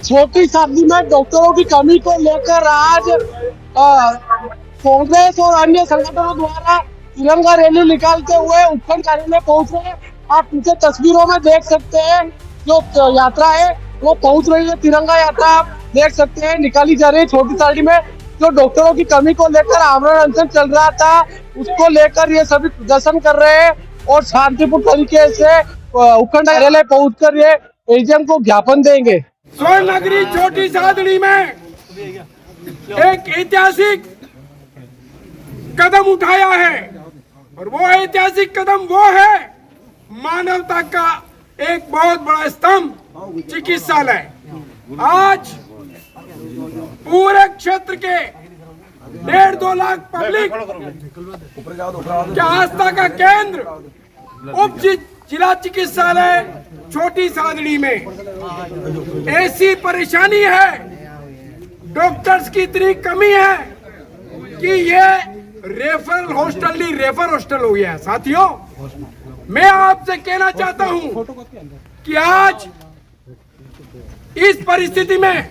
छोटी सादगी में डॉक्टरों की कमी को लेकर आज कांग्रेस और अन्य संगठनों द्वारा तिरंगा रैली निकालते हुए उपखंड कार्यालय पहुंचे। आप पीछे तस्वीरों में देख सकते हैं जो यात्रा है वो पहुंच रही है। तिरंगा यात्रा आप देख सकते हैं निकाली जा रही है छोटी साड़ी में। जो डॉक्टरों की कमी को लेकर आमरण अनशन चल रहा था उसको लेकर ये सभी प्रदर्शन कर रहे हैं और शांतिपूर्ण तरीके से उपखंड कार्यालय पहुंचकर ये एजीएम को ज्ञापन देंगे। स्वर्ण नगरी छोटी सादड़ी में एक ऐतिहासिक कदम उठाया है और वो ऐतिहासिक कदम वो है मानवता का एक बहुत बड़ा स्तंभ चिकित्सालय। आज पूरे क्षेत्र के 1.5-2 लाख पब्लिक के आस्था का केंद्र उप जिला चिकित्सालय छोटी सादड़ी में ऐसी परेशानी है, डॉक्टर्स की इतनी कमी है कि ये रेफरल हॉस्टल नहीं रेफर हॉस्टल हो गया है। साथियों, मैं आपसे कहना चाहता हूं कि आज इस परिस्थिति में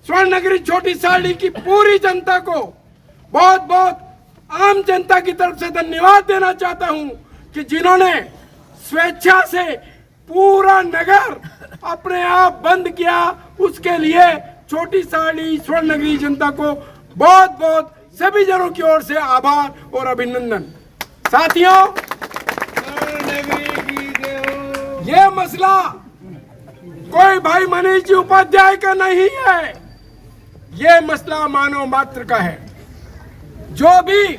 स्वर्ण नगरी छोटी सादड़ी की पूरी जनता को बहुत बहुत आम जनता की तरफ से धन्यवाद देना चाहता हूं कि जिन्होंने स्वेच्छा से पूरा नगर अपने आप बंद किया। उसके लिए छोटी सादड़ी स्वर्ण नगरी जनता को बहुत बहुत सभी जनों की ओर से आभार और अभिनंदन। साथियों, ये मसला कोई भाई मनीष जी उपाध्याय का नहीं है, ये मसला मानव मात्र का है। जो भी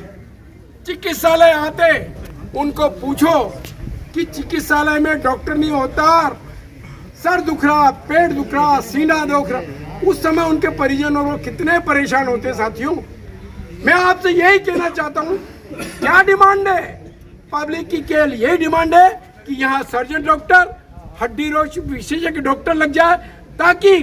चिकित्सालय आते उनको पूछो कि चिकित्सालय में डॉक्टर नहीं होता, सर दुख रहा, पेट दुख रहा, सीना दुख रहा, उस समय उनके परिजन और वो कितने परेशान होते। साथियों, मैं आपसे यही कहना चाहता हूँ, क्या डिमांड है पब्लिक की? केवल यही डिमांड है कि यहाँ सर्जन डॉक्टर, हड्डी रोग विशेषज्ञ डॉक्टर लग जाए ताकि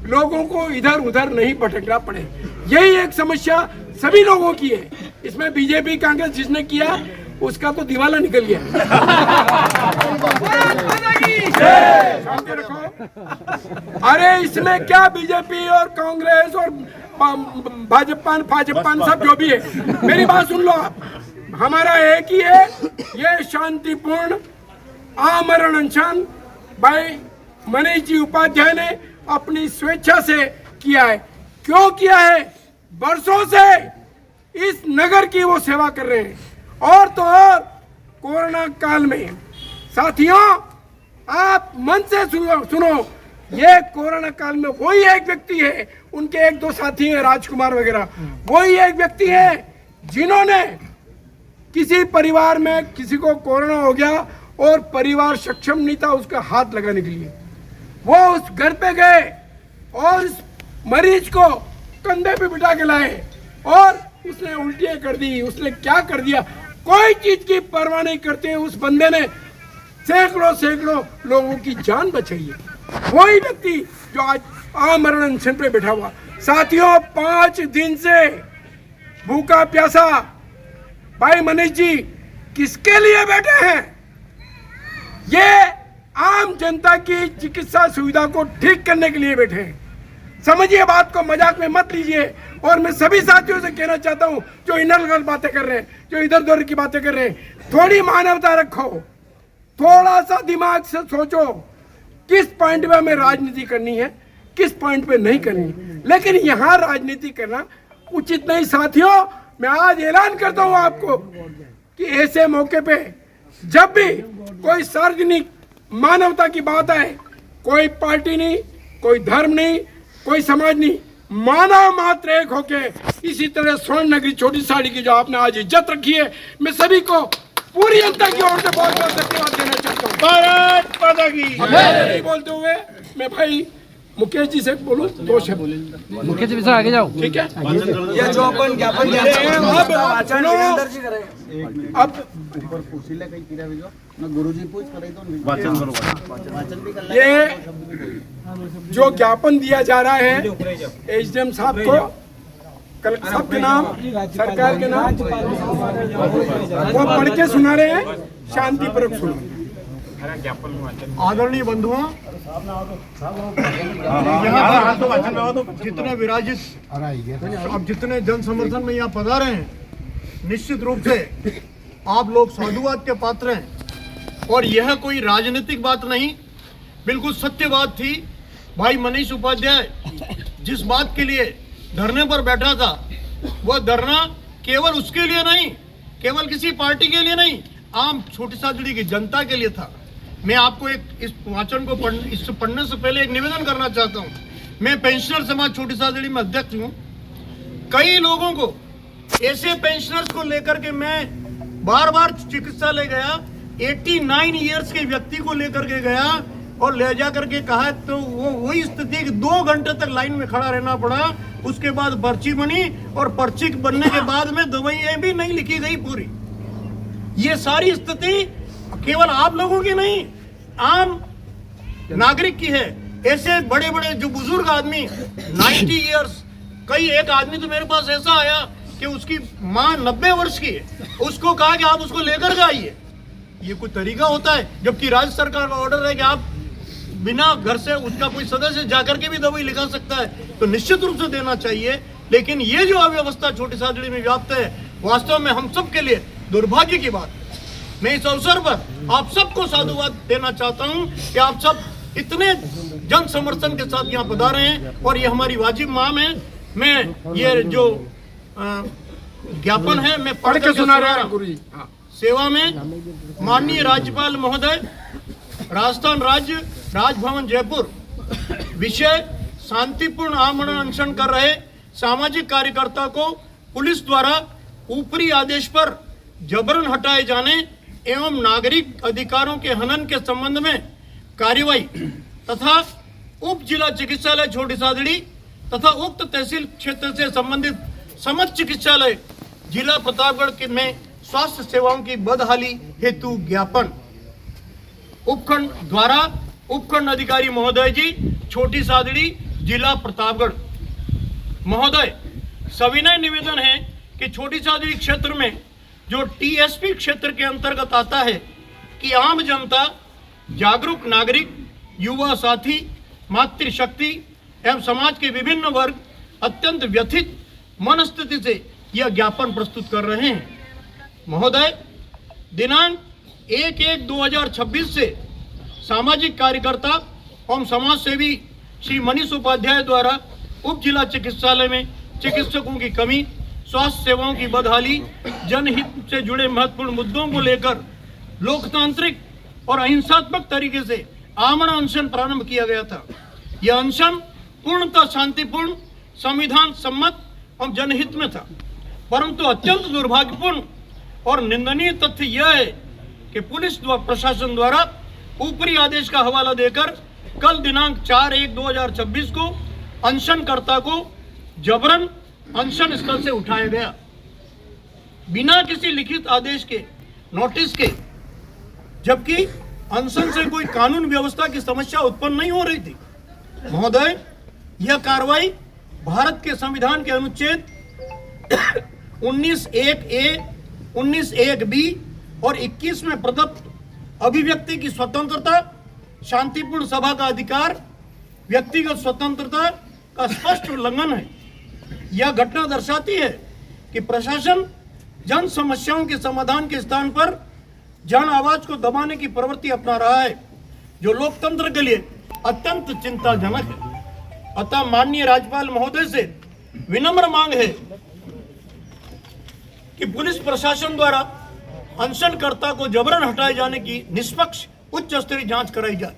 लोगों को इधर उधर नहीं भटकना पड़े। यही एक समस्या सभी लोगों की है। इसमें बीजेपी कांग्रेस जिसने किया उसका तो दिवाला निकल गया। शांति रखो। अरे इसमें क्या बीजेपी और कांग्रेस और भाजपा सब जो भी है, मेरी बात सुन लो आप। हमारा एक ही है, ये शांतिपूर्ण आमरण अनशन भाई मनीष जी उपाध्याय ने अपनी स्वेच्छा से किया है। क्यों किया है? बरसों से इस नगर की वो सेवा कर रहे हैं। और तो और कोरोना काल में साथियों, आप मन से सुनो, ये कोरोना काल में वही एक व्यक्ति है, उनके 1-2 साथी हैं राजकुमार वगैरह, वही एक व्यक्ति है जिन्होंने किसी परिवार में किसी को कोरोना हो गया और परिवार सक्षम नहीं था उसका हाथ लगाने के लिए, वो उस घर पे गए और उस मरीज को कंधे पे बिठा के लाए और उसने उल्टियां कर दी, उसने क्या कर दिया, कोई चीज की परवाह नहीं करते उस बंदे ने सैकड़ों लोगों की जान बचाई है। वही व्यक्ति जो आज आमरण अनशन पे बैठा हुआ। साथियों, 5 दिन से भूखा प्यासा भाई मनीष जी किसके लिए बैठे हैं? ये आम जनता की चिकित्सा सुविधा को ठीक करने के लिए बैठे हैं। समझिए बात को, मजाक में मत लीजिए। और मैं सभी साथियों से कहना चाहता हूं जो इनल बातें कर रहे हैं, जो इधर उधर की बातें कर रहे हैं, थोड़ी मानवता रखो, थोड़ा सा दिमाग से सोचो किस पॉइंट पे हमें राजनीति करनी है, किस पॉइंट पे नहीं करनी। लेकिन यहाँ राजनीति करना उचित नहीं। साथियों, मैं आज ऐलान करता हूँ आपको कि ऐसे मौके पे जब भी कोई सार्वजनिक मानवता की बात आए, कोई पार्टी नहीं, कोई धर्म नहीं, कोई समाज नहीं, मानव मात्र एक होके इसी तरह स्वर्ण नगरी छोटी साड़ी की जो आपने आज इज्जत रखी है, मैं सभी को पूरी जनता की ओर से बहुत बहुत धन्यवाद देना चाहता हूँ। भारत माता की जय। बोलते हुए मैं भाई मुकेश जी से बोलूं 2 शब्द। मुकेश जी आगे जाओ, ठीक है। ये जो अपन ज्ञापन अब गुरुजी पूछ ये जो ज्ञापन दिया जा रहा है एसडीएम साहब को, कलेक्टर साहब के नाम, सरकार के नाम, वो पढ़ के सुना रहे हैं, शांतिपूर्वक सुनो। आदरणीय बंधुओं, यहाँ पर जितने विराजित, अब जितने जन समर्थन में यहाँ पधारे हैं, निश्चित रूप से आप लोग साधुवाद के पात्र हैं। और यह कोई राजनीतिक बात नहीं, बिल्कुल सत्य बात थी। भाई मनीष उपाध्याय जिस बात के लिए धरने पर बैठा था, वह धरना केवल उसके लिए नहीं, केवल किसी पार्टी के लिए नहीं, आम छोटी सादड़ी की जनता के लिए था। मैं आपको एक इस वाचन को पढ़ने से पहले एक निवेदन करना चाहता हूँ। मैं पेंशनर समाज छोटी सादड़ी में अध्यक्ष हूँ। कई लोगों को, ऐसे पेंशनर्स को लेकर के मैं बार बार चिकित्सालय गया, 89 ईयर्स के व्यक्ति को लेकर के गया और ले जा करके कहा, तो वो वही स्थिति कि 2 घंटे तक लाइन में खड़ा रहना पड़ा। उसके बाद पर्ची बनी और पर्ची बनने के बाद में दवाइयां भी नहीं लिखी गई पूरी। ये सारी स्थिति केवल आप लोगों की नहीं, आम नागरिक की है। ऐसे बड़े बड़े जो बुजुर्ग आदमी 90 ईयर्स, कई एक आदमी तो मेरे पास ऐसा आया कि उसकी माँ 90 वर्ष की है, उसको कहा कि आप उसको लेकर के आइए। ये कोई तरीका होता है? जबकि राज्य सरकार का ऑर्डर है कि आप बिना घर से उसका कोई सदस्य जाकर के भी दवाई लिखा सकता है, तो निश्चित रूप से देना चाहिए। लेकिन ये जो अव्यवस्था छोटी सादड़ी में व्याप्त है, वास्तव में हम सब के लिए दुर्भाग्य की बात है। मैं इस अवसर पर आप सबको साधुवाद देना चाहता हूं कि आप सब इतने जन समर्थन के साथ यहाँ पधारे हैं और ये हमारी वाजिब मांग है। मैं ये जो ज्ञापन है मैं पढ़ के सुना रहा हूँ। सेवा में माननीय राज्यपाल महोदय, राजस्थान राज्य राजभवन जयपुर, विषय शांतिपूर्ण आमरण अनशन कर रहे सामाजिक कार्यकर्ता को पुलिस द्वारा ऊपरी आदेश पर जबरन हटाए जाने एवं नागरिक अधिकारों के हनन के संबंध में कार्यवाही तथा उप जिला चिकित्सालय छोटी सादड़ी तथा उक्त तहसील क्षेत्र से संबंधित समस्त चिकित्सालय जिला प्रतापगढ़ में स्वास्थ्य सेवाओं की बदहाली हेतु ज्ञापन उपखंड द्वारा उपखंड अधिकारी महोदय जी, छोटी सादड़ी, जिला प्रतापगढ़। महोदय, सविनय निवेदन है कि छोटी सादड़ी क्षेत्र में जो टीएसपी क्षेत्र के अंतर्गत आता है कि आम जनता, जागरूक नागरिक, युवा साथी, मातृशक्ति एवं समाज के विभिन्न वर्ग अत्यंत व्यथित मनस्थिति से यह ज्ञापन प्रस्तुत कर रहे हैं। महोदय, दिनांक 1/1/2026 से सामाजिक कार्यकर्ता एवं समाज सेवी श्री मनीष उपाध्याय द्वारा उप जिला चिकित्सालय में चिकित्सकों की कमी, स्वास्थ्य सेवाओं की बदहाली, जनहित से जुड़े महत्वपूर्ण मुद्दों को लेकर लोकतांत्रिक और अहिंसात्मक तरीके से आमरण अनशन प्रारंभ किया गया था। यह अनशन पूर्णतः शांतिपूर्ण, संविधान सम्मत और जनहित में था, परंतु अत्यंत दुर्भाग्यपूर्ण और निंदनीय तथ्य यह है कि पुलिस प्रशासन द्वारा ऊपरी आदेश का हवाला देकर कल दिनांक 4/1/2026 को अनशनकर्ता को जबरन अनशन स्थल से उठाया गया, बिना किसी लिखित आदेश के, नोटिस के, जबकि अनशन से कोई कानून व्यवस्था की समस्या उत्पन्न नहीं हो रही थी। महोदय, यह कार्रवाई भारत के संविधान के अनुच्छेद 19(1)(a), 19(1)(b) और 21 में प्रदत्त अभिव्यक्ति की स्वतंत्रता, शांतिपूर्ण सभा का अधिकार, व्यक्तिगत स्वतंत्रता का स्पष्ट उल्लंघन है। यह घटना दर्शाती है कि प्रशासन जन समस्याओं के समाधान के स्थान पर जन आवाज को दबाने की प्रवृत्ति अपना रहा है, जो लोकतंत्र के लिए अत्यंत चिंताजनक है। अतः माननीय राज्यपाल महोदय से विनम्र मांग है कि पुलिस प्रशासन द्वारा अनशनकर्ता को जबरन हटाए जाने की निष्पक्ष उच्च स्तरीय जांच कराई जाए।